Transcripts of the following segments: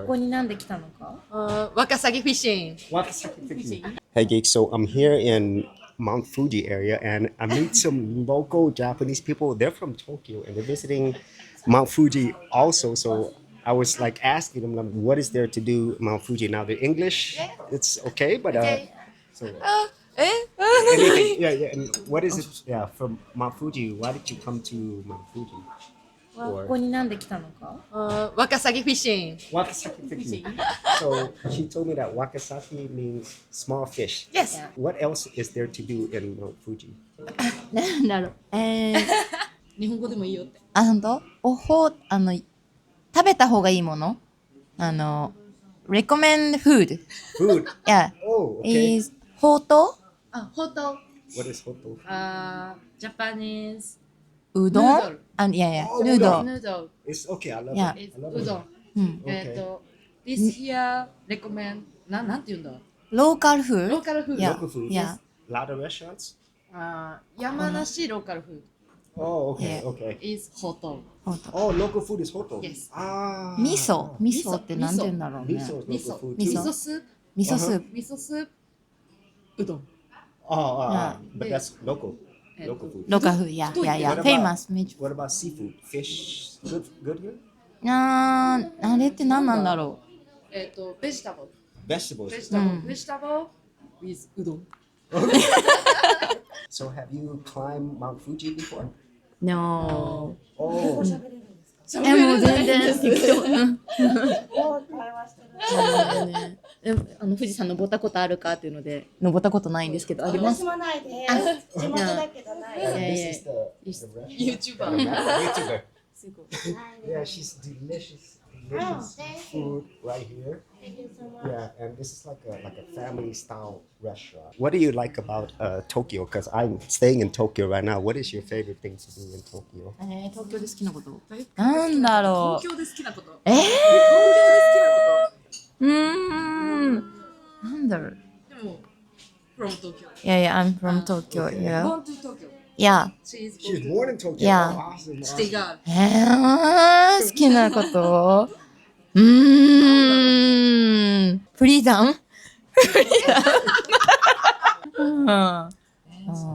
こになんで来たのか？Wakasagi fishing. Hey Geek, so I'm here in Mount Fuji area and I meet some local Japanese people. They're from Tokyo and they're visiting Mount Fuji also. So I was like asking them like, what is there to do Mount Fuji? Now the English, it's okay, but so anything, yeah. And what is it? Yeah, from Mount Fuji. Why did you come to Mount Fuji? ここになんで来たのか？ Wakasagi fishing. Wakasaki fishing. So she told me that Wakasaki means small fish. Yes. What else is there to do in Mount Fuji? なんだろう。日本語でもいいよって。本当？食べた方がいいものrecommend food. Food. Yeah. Oh, okay. Is ほうとほうとう。What is hoto? Japanese うどんOh, noodle. noodle. It's okay. I love Yeah. it. It's I love うどん。Okay. This here recommend なんて言うんだ。Local food. Local food. Yeah. Local food. Yeah. A lot of restaurants. 山梨 local food Oh, okay. Yeah. Okay. is ほうとう。ほうと Oh, local food is hoto. Yes. Ah. 味噌ってなんて言うんだろうね。 Miso is 味 local 噌 food. 味 too. 噌スープ味噌スープ。味噌スープうどん。 Oh, but Yeah. that's local. Local food. Local food. Yeah. What about- Famous. What about seafood? Fish. Good here? あれって何なんだろベジタブル Vegetables. ベジタブルベジタブル with うどん。 So have you climbed Mount Fuji before? う。No. Oh. もう全然適当。富士山登ったことあるかっていうので登ったことないんですけどあります。私もないです。地元だけどない。 This is the restaurant. YouTuber. YouTuber. すごい。 Yeah, she's delicious food right here. Yeah, and this is like a family style restaurant. What do you like about Tokyo? Because I'm staying in Tokyo right now. What is your favorite thing to do in Tokyo? 東京で好きなことなんだろ東京で好きなこと。う。東京で好なんだろう。きなこと。でも from 東京。I'm from Tokyo. Okay. Yeah. Born to Tokyo. Yeah. She is She's born born in Tokyo. Yeah. Oh, awesome. City girl. 好きなことフリーダン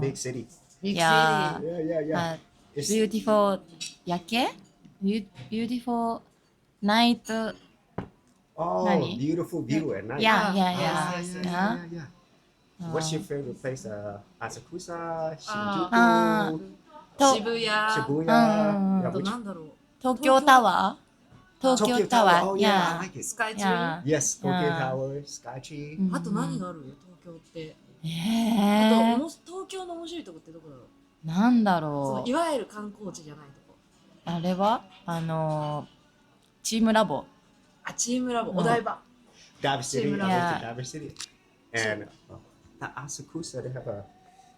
Big city. Big Yeah. city. Yeah. It's Beautiful 夜景 Beautiful night Nani? beautiful view at night. Yeah. Yeah. What's your favorite place? Asakusa, Shinjuku, と渋谷。Shibuya. あ Yeah, あと which- なんだろう。東京タワー東京タワ Oh ー yeah, I like it. スカイツリ Yeah. ー。 Yes, Tokyo Yeah. Tower, Skytree. あと何がある東京って。あとへ東京の面白いとこってどこだろう。なんだそろうのいわゆる観光地じゃないとこ。あれはチームラボチームラボ、お台場。 Diver City. I went Yeah. to Diver City. And Asakusa,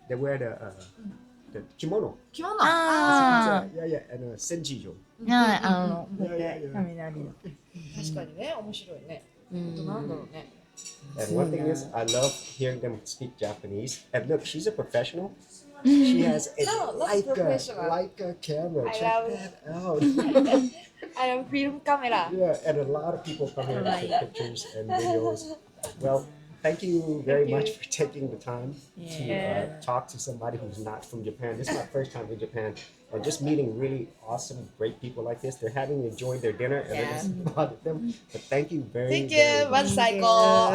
they wear the kimono. 着物。あ Yeah. And senjijo. あこうやっ Yeah, て yeah. 雷の確かにね、面白いね。あとなんだろうね。 And one thing is, I love hearing them speak Japanese. And look, she's a professional. She has a No, that's professional. Leica camera. I Check love that out. I am film camera. Yeah, and a lot of people come here to take pictures and videos. Well, thank you very much for taking the time to talk to somebody who's not from Japan. This is my first time in Japan. And just meeting really awesome, great people like this. They're having enjoyed their dinner and I just bothered them. But thank you very, Thank very you. much. マジ最高。